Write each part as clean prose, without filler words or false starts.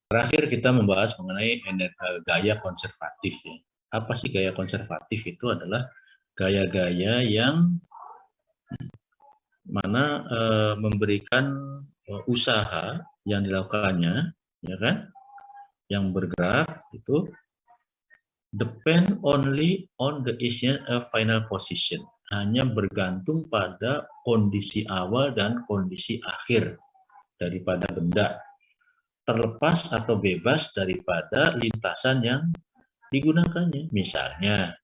Terakhir kita membahas mengenai gaya konservatif ya. Apa sih gaya konservatif? Itu adalah gaya-gaya yang mana memberikan usaha yang dilakukannya, ya kan, yang bergerak itu depend only on the final position, hanya bergantung pada kondisi awal dan kondisi akhir daripada benda, terlepas atau bebas daripada lintasan yang digunakannya. Misalnya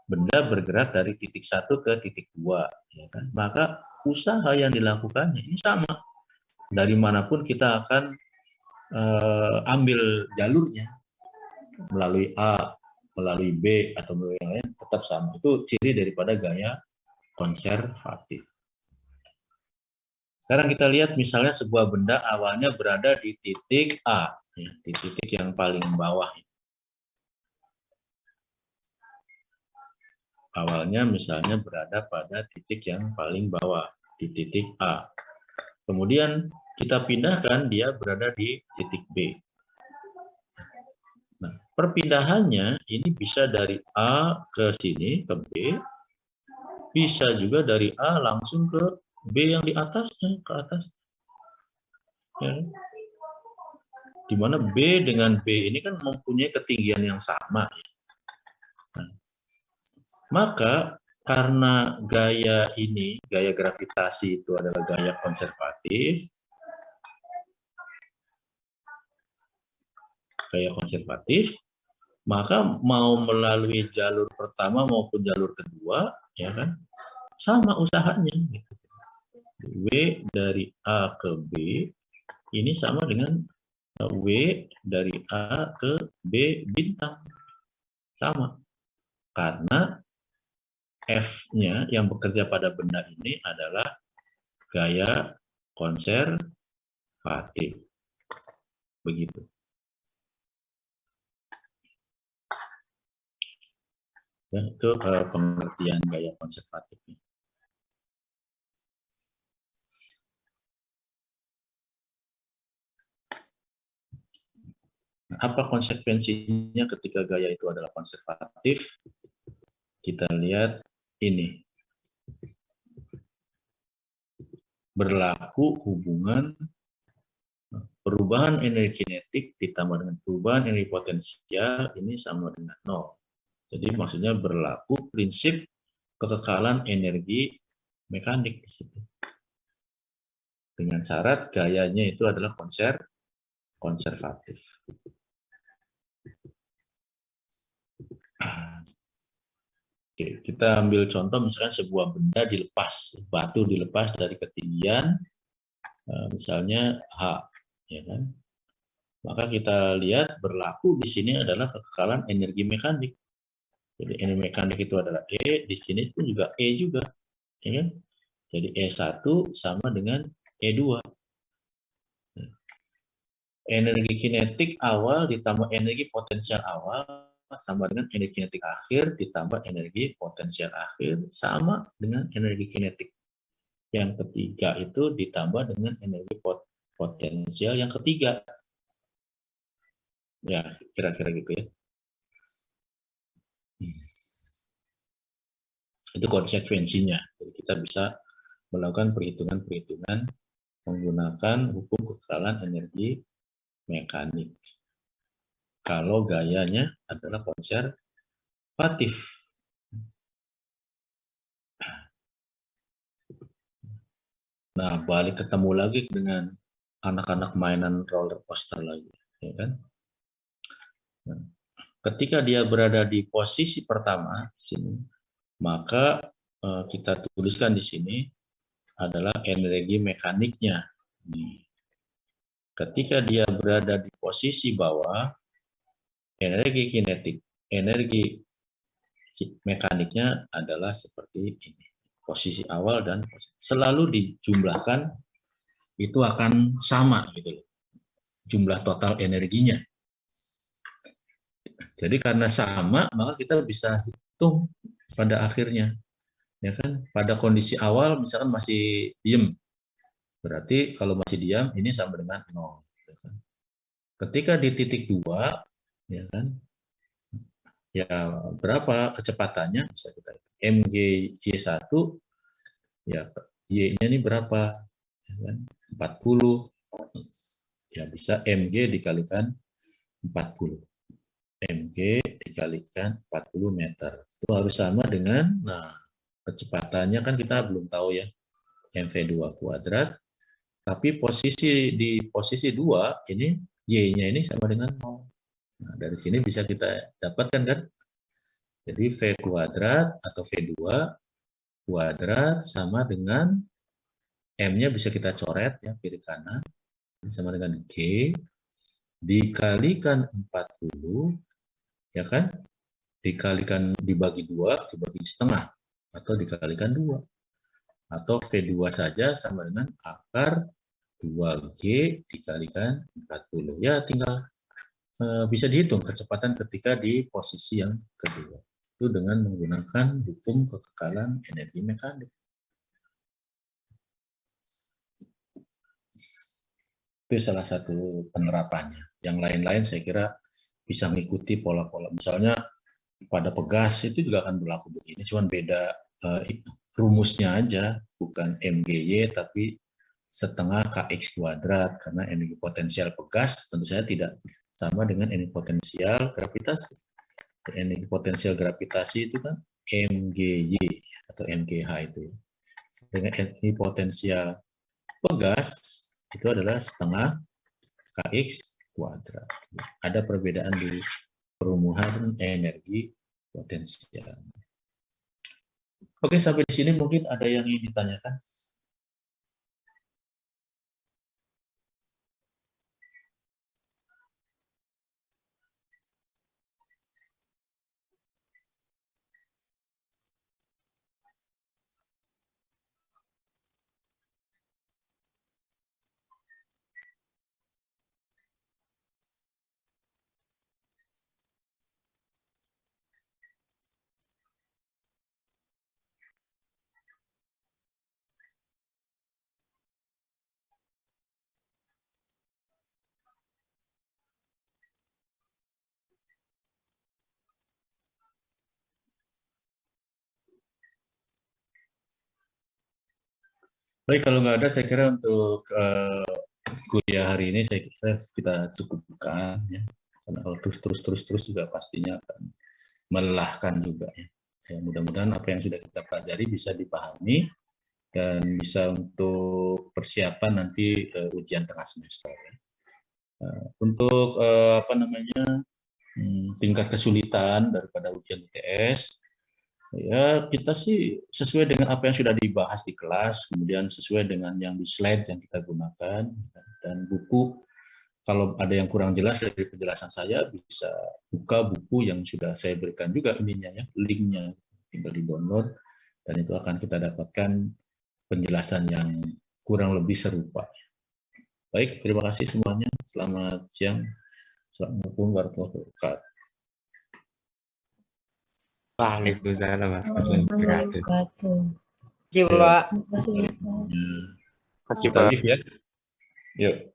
benda bergerak dari titik satu ke titik dua, ya kan? Maka usaha yang dilakukannya ini sama. Dari manapun kita akan ambil jalurnya, melalui A, melalui B, atau melalui yang lain, tetap sama. Itu ciri daripada gaya konservatif. Sekarang kita lihat misalnya sebuah benda awalnya berada di titik A, ya, di titik yang paling bawah. Awalnya misalnya berada pada titik yang paling bawah, di titik A. Kemudian kita pindahkan, dia berada di titik B. Nah, perpindahannya ini bisa dari A ke sini, ke B. Bisa juga dari A langsung ke B yang di atasnya, ke atas. Ya. Di mana B dengan B ini kan mempunyai ketinggian yang sama. Nah, maka karena gaya ini, gaya gravitasi itu adalah gaya konservatif, maka mau melalui jalur pertama maupun jalur kedua, ya kan, sama usahanya. W dari A ke B ini sama dengan W dari A ke B bintang, sama. Karena F-nya yang bekerja pada benda ini adalah gaya konservatif. Begitu. Ya, itu pengertian gaya konservatif. Apa konsekuensinya ketika gaya itu adalah konservatif? Kita lihat ini. Berlaku hubungan perubahan energi kinetik ditambah dengan perubahan energi potensial ini sama dengan 0. Jadi maksudnya berlaku prinsip kekekalan energi mekanik di situ. Dengan syarat gayanya itu adalah konservatif. Oke, kita ambil contoh misalkan sebuah benda dilepas, batu dilepas dari ketinggian misalnya H, ya kan? Maka kita lihat berlaku di sini adalah kekekalan energi mekanik. Jadi energi mekanik itu adalah E, di sini pun juga E juga, ya kan? Jadi E1 sama dengan E2. Energi kinetik awal ditambah energi potensial awal sama dengan energi kinetik akhir ditambah energi potensial akhir sama dengan energi kinetik. Yang ketiga itu ditambah dengan energi potensial yang ketiga. Ya, kira-kira gitu ya. Itu konsekuensinya. Jadi kita bisa melakukan perhitungan-perhitungan menggunakan hukum kekekalan energi mekanik. Kalau gayanya adalah konservatif. Nah, balik ketemu lagi dengan anak-anak mainan roller coaster lagi, ya kan? Nah, ketika dia berada di posisi pertama sini, maka kita tuliskan di sini adalah energi mekaniknya. Ketika dia berada di posisi bawah, energi kinetik, energi mekaniknya adalah seperti ini. Posisi awal dan selalu dijumlahkan itu akan sama gitu loh. Jumlah total energinya. Jadi karena sama, maka kita bisa hitung pada akhirnya. Ya kan? Pada kondisi awal misalkan masih diem. Berarti kalau masih diam ini sama dengan 0. Ya kan? Ketika di titik 2, ya kan, ya berapa kecepatannya bisa kita mg y1, ya y-nya ini berapa, ya kan? 40, ya bisa mg dikalikan 40, mg dikalikan 40 meter itu harus sama dengan, nah kecepatannya kan kita belum tahu ya, mv2 kuadrat, tapi di posisi 2 ini y-nya ini sama dengan 0. Nah, dari sini bisa kita dapatkan kan, jadi v kuadrat atau v2 kuadrat sama dengan m-nya bisa kita coret ya kiri kanan, sama dengan g dikalikan 40, ya kan, dikalikan dibagi 2 dibagi setengah atau dikalikan 2, atau V2 saja sama dengan akar 2G dikalikan 40. Ya tinggal bisa dihitung kecepatan ketika di posisi yang kedua. Itu dengan menggunakan hukum kekekalan energi mekanik. Itu salah satu penerapannya. Yang lain-lain saya kira bisa mengikuti pola-pola. Misalnya pada pegas itu juga akan berlaku begini, cuman beda rumusnya aja, bukan MGY tapi setengah KX kuadrat, karena energi potensial pegas tentu saja tidak sama dengan energi potensial gravitasi. Energi potensial gravitasi itu kan MGY atau MGH itu. Dengan energi potensial pegas itu adalah setengah KX kuadrat. Ada perbedaan di perumuhan energi potensial. Oke, sampai di sini mungkin ada yang ingin ditanyakan. Baik, kalau nggak ada, saya kira untuk kuliah hari ini saya kira kita cukupkan ya. Karena kalau terus juga pastinya akan melelahkan juga ya. Ya, mudah-mudahan apa yang sudah kita pelajari bisa dipahami dan bisa untuk persiapan nanti ujian tengah semester. Ya. Untuk apa namanya tingkat kesulitan daripada ujian UTS, ya kita sih sesuai dengan apa yang sudah dibahas di kelas, kemudian sesuai dengan yang di slide yang kita gunakan, dan buku. Kalau ada yang kurang jelas dari penjelasan saya, bisa buka buku yang sudah saya berikan juga ininya ya, linknya, tinggal di-download, dan itu akan kita dapatkan penjelasan yang kurang lebih serupa. Baik, terima kasih semuanya. Selamat siang. Assalamualaikum warahmatullahi wabarakatuh. Waalaikumsalam warahmatullahi wabarakatuh. Jiwa. Kita live ya. Yuk.